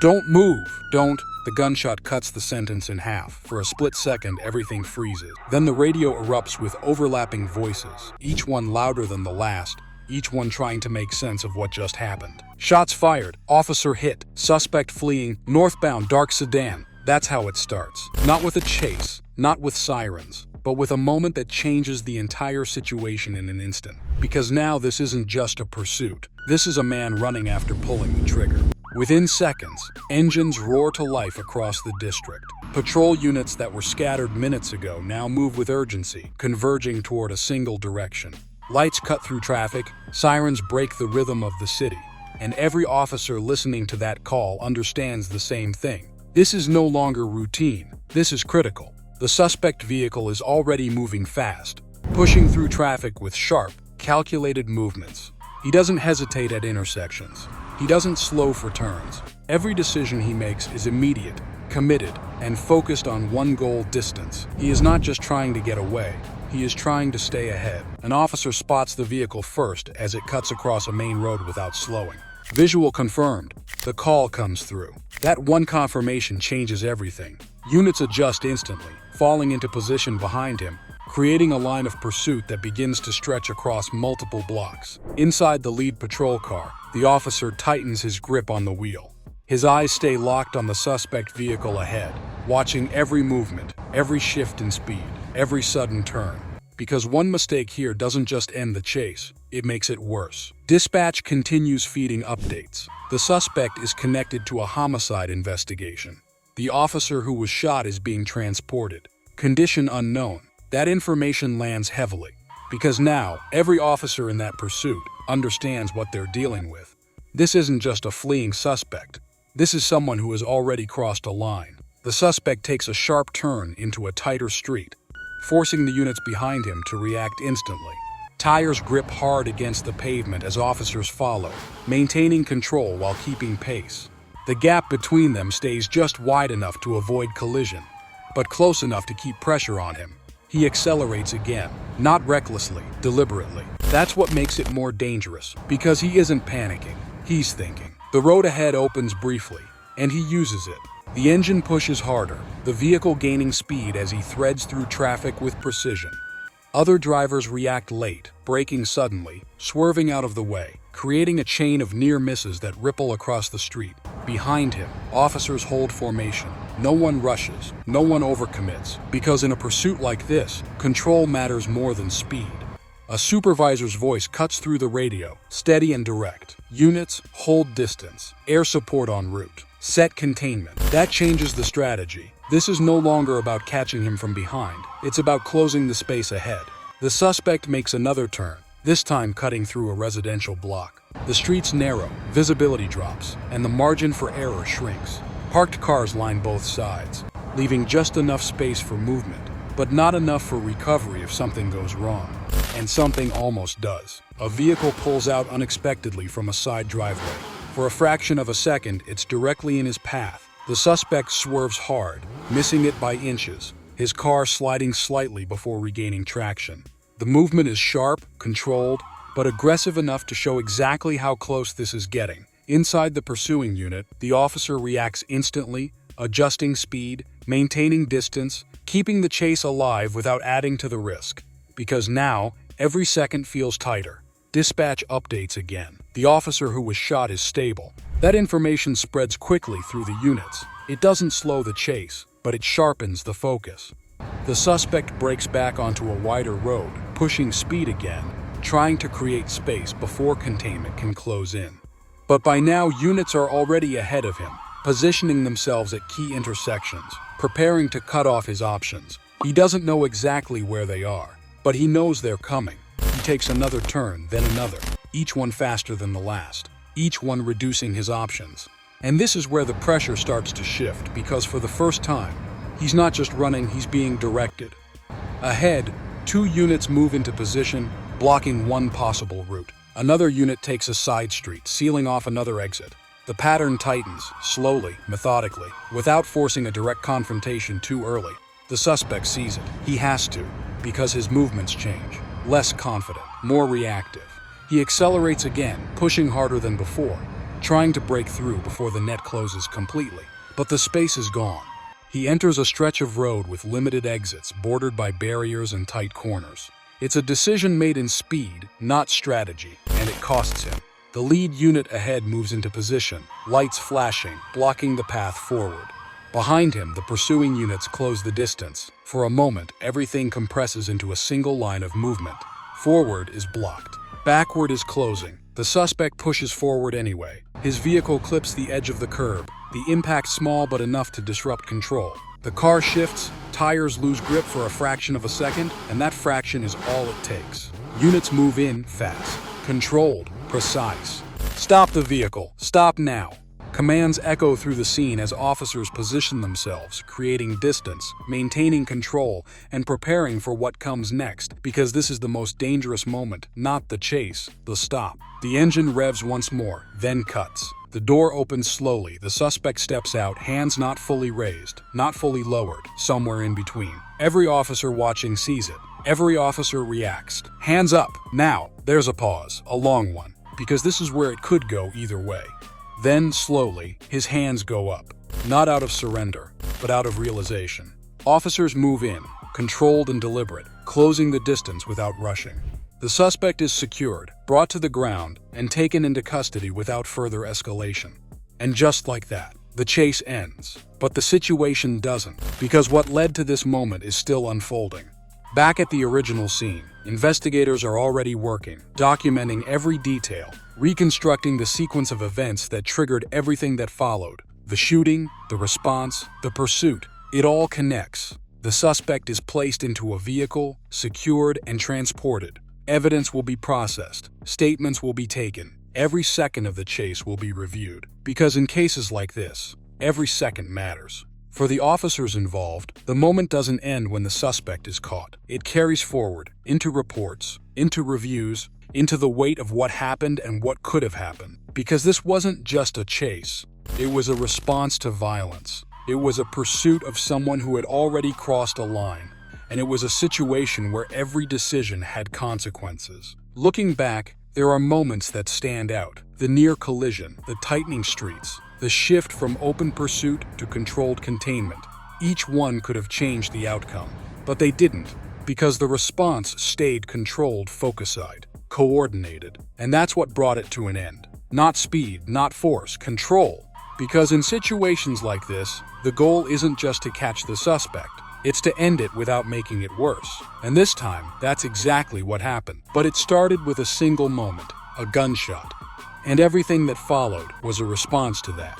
Don't move! Don't! The gunshot cuts the sentence in half. For a split second, everything freezes. Then the radio erupts with overlapping voices, each one louder than the last, each one trying to make sense of what just happened. Shots fired, officer hit, suspect fleeing, northbound dark sedan. That's how it starts. Not with a chase, not with sirens, but with a moment that changes the entire situation in an instant. Because now this isn't just a pursuit. This is a man running after pulling the trigger. Within seconds, engines roar to life across the district. Patrol units that were scattered minutes ago now move with urgency, converging toward a single direction. Lights cut through traffic, sirens break the rhythm of the city, and every officer listening to that call understands the same thing. This is no longer routine. This is critical. The suspect vehicle is already moving fast, pushing through traffic with sharp, calculated movements. He doesn't hesitate at intersections. He doesn't slow for turns. Every decision he makes is immediate, committed, and focused on one goal: distance. He is not just trying to get away. He is trying to stay ahead. An officer spots the vehicle first as it cuts across a main road without slowing. Visual confirmed. The call comes through. That one confirmation changes everything. Units adjust instantly, falling into position behind him, creating a line of pursuit that begins to stretch across multiple blocks. Inside the lead patrol car, the officer tightens his grip on the wheel. His eyes stay locked on the suspect vehicle ahead, watching every movement, every shift in speed, every sudden turn. Because one mistake here doesn't just end the chase, it makes it worse. Dispatch continues feeding updates. The suspect is connected to a homicide investigation. The officer who was shot is being transported. Condition unknown. That information lands heavily, because now every officer in that pursuit understands what they're dealing with. This isn't just a fleeing suspect. This is someone who has already crossed a line. The suspect takes a sharp turn into a tighter street, forcing the units behind him to react instantly. Tires grip hard against the pavement as officers follow, maintaining control while keeping pace. The gap between them stays just wide enough to avoid collision, but close enough to keep pressure on him. He accelerates again, not recklessly, deliberately. That's what makes it more dangerous, because he isn't panicking, he's thinking. The road ahead opens briefly, and he uses it. The engine pushes harder, the vehicle gaining speed as he threads through traffic with precision. Other drivers react late, braking suddenly, swerving out of the way, creating a chain of near misses that ripple across the street. Behind him, officers hold formation. No one rushes, no one overcommits, because in a pursuit like this, control matters more than speed. A supervisor's voice cuts through the radio, steady and direct. Units, hold distance. Air support en route. Set containment. That changes the strategy. This is no longer about catching him from behind. It's about closing the space ahead. The suspect makes another turn, this time cutting through a residential block. The streets narrow, visibility drops, and the margin for error shrinks. Parked cars line both sides, leaving just enough space for movement, but not enough for recovery if something goes wrong. And something almost does. A vehicle pulls out unexpectedly from a side driveway. For a fraction of a second, it's directly in his path. The suspect swerves hard, missing it by inches, his car sliding slightly before regaining traction. The movement is sharp, controlled, but aggressive enough to show exactly how close this is getting. Inside the pursuing unit, the officer reacts instantly, adjusting speed, maintaining distance, keeping the chase alive without adding to the risk. Because now, every second feels tighter. Dispatch updates again. The officer who was shot is stable. That information spreads quickly through the units. It doesn't slow the chase, but it sharpens the focus. The suspect breaks back onto a wider road, pushing speed again, trying to create space before containment can close in. But by now, units are already ahead of him, positioning themselves at key intersections, preparing to cut off his options. He doesn't know exactly where they are, but he knows they're coming. He takes another turn, then another, each one faster than the last, each one reducing his options. And this is where the pressure starts to shift, because for the first time, he's not just running, he's being directed. Ahead, 2 units move into position, blocking one possible route. Another unit takes a side street, sealing off another exit. The pattern tightens, slowly, methodically, without forcing a direct confrontation too early. The suspect sees it. He has to, because his movements change. Less confident, more reactive. He accelerates again, pushing harder than before. trying to break through before the net closes completely. But the space is gone. He enters a stretch of road with limited exits, bordered by barriers and tight corners. It's a decision made in speed, not strategy, and it costs him. The lead unit ahead moves into position, lights flashing, blocking the path forward. Behind him, the pursuing units close the distance. For a moment, everything compresses into a single line of movement. Forward is blocked. Backward is closing. The suspect pushes forward anyway. His vehicle clips the edge of the curb. The impact small but enough to disrupt control. The car shifts, tires lose grip for a fraction of a second, and that fraction is all it takes. Units move in fast, controlled, precise. Stop the vehicle. Stop now. Commands echo through the scene as officers position themselves, creating distance, maintaining control, and preparing for what comes next, because this is the most dangerous moment, not the chase, the stop. The engine revs once more, then cuts. The door opens slowly. The suspect steps out, hands not fully raised, not fully lowered, somewhere in between. Every officer watching sees it. Every officer reacts. Hands up, now. There's a pause, a long one, because this is where it could go either way. Then, slowly, his hands go up, not out of surrender, but out of realization. Officers move in, controlled and deliberate, closing the distance without rushing. The suspect is secured, brought to the ground, and taken into custody without further escalation. And just like that, the chase ends. But the situation doesn't, because what led to this moment is still unfolding. Back at the original scene, investigators are already working, documenting every detail, reconstructing the sequence of events that triggered everything that followed. The shooting, the response, the pursuit, it all connects. The suspect is placed into a vehicle, secured and transported. Evidence will be processed, statements will be taken, every second of the chase will be reviewed. Because in cases like this, every second matters. For the officers involved, the moment doesn't end when the suspect is caught. It carries forward, into reports, into reviews, into the weight of what happened and what could have happened. Because this wasn't just a chase. It was a response to violence. It was a pursuit of someone who had already crossed a line. And it was a situation where every decision had consequences. Looking back, there are moments that stand out. The near collision, the tightening streets, the shift from open pursuit to controlled containment. Each one could have changed the outcome, but they didn't, because the response stayed controlled, focused, coordinated. And that's what brought it to an end. Not speed, not force, control. Because in situations like this, the goal isn't just to catch the suspect. It's to end it without making it worse. And this time, that's exactly what happened. But it started with a single moment, a gunshot. And everything that followed was a response to that.